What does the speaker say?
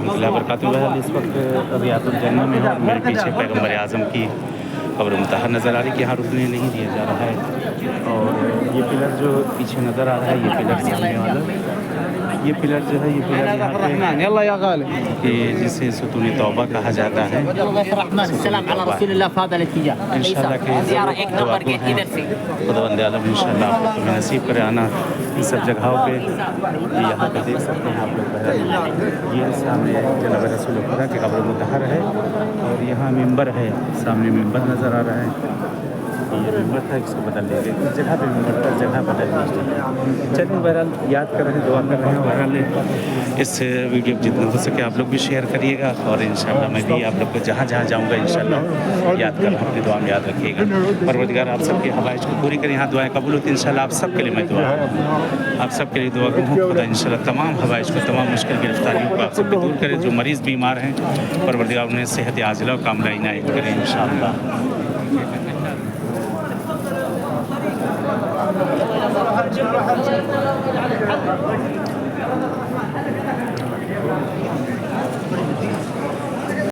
रहमतुल्लाहि व बरकातुहू। इस वक्त रियादुल जन्नह में है और मेरे पीछे पैगम्बर आज़म की कब्र मुतहर नज़र आ रही है कि यहाँ रुकने नहीं दिया जा रहा है। और ये पिलर जो पीछे नज़र आ रहा है, ये पिलर सामने वाला, ये पिलर जो है, ये पिलर यहाँ पे कि जिसे सुतून तौबा कहा जाता है। इंशाअल्लाह के खुदावंद आलम इंशाअल्लाह आपको तुम्हें नसीब करे आना इन सब जगहों पे। यहाँ पे देख सकते हैं आप लोग, ये सामने जनाब रसूल खुदा की कब्र मुतहर है और यहाँ मिंबर है, सामने मिंबर नज़र आ रहा है। ये मिंबर था, इसको बदल देंगे, इस जगह पे मिंबर था, जगह बदल दी। चलिए बहरहाल याद कर रहे हैं, दुआ कर रहे हैं। बहरहाल इस वीडियो को जितना हो सके आप लोग भी शेयर करिएगा और इंशाअल्लाह मैं भी आप लोग को जहाँ जहाँ जाऊँगा इंशाअल्लाह याद करना, अपनी दुआ में याद रखिएगा। परवरदिगार आप सबकी हवाइज को पूरी करें, यहाँ दुआएं कबूल होती हैं इंशाअल्लाह। आप सबके लिए मैं दुआ, आप सबके लिए दुआ करूँ खुदा इंशाअल्लाह तमाम हवाइज को, तमाम मुश्किल गिरफ्तारियों को आप सबको दूर करें। जो मरीज़ बीमार हैं परवरदिगार उन्हें सेहत आजिला और कामयाबी इनायत करें इंशाअल्लाह।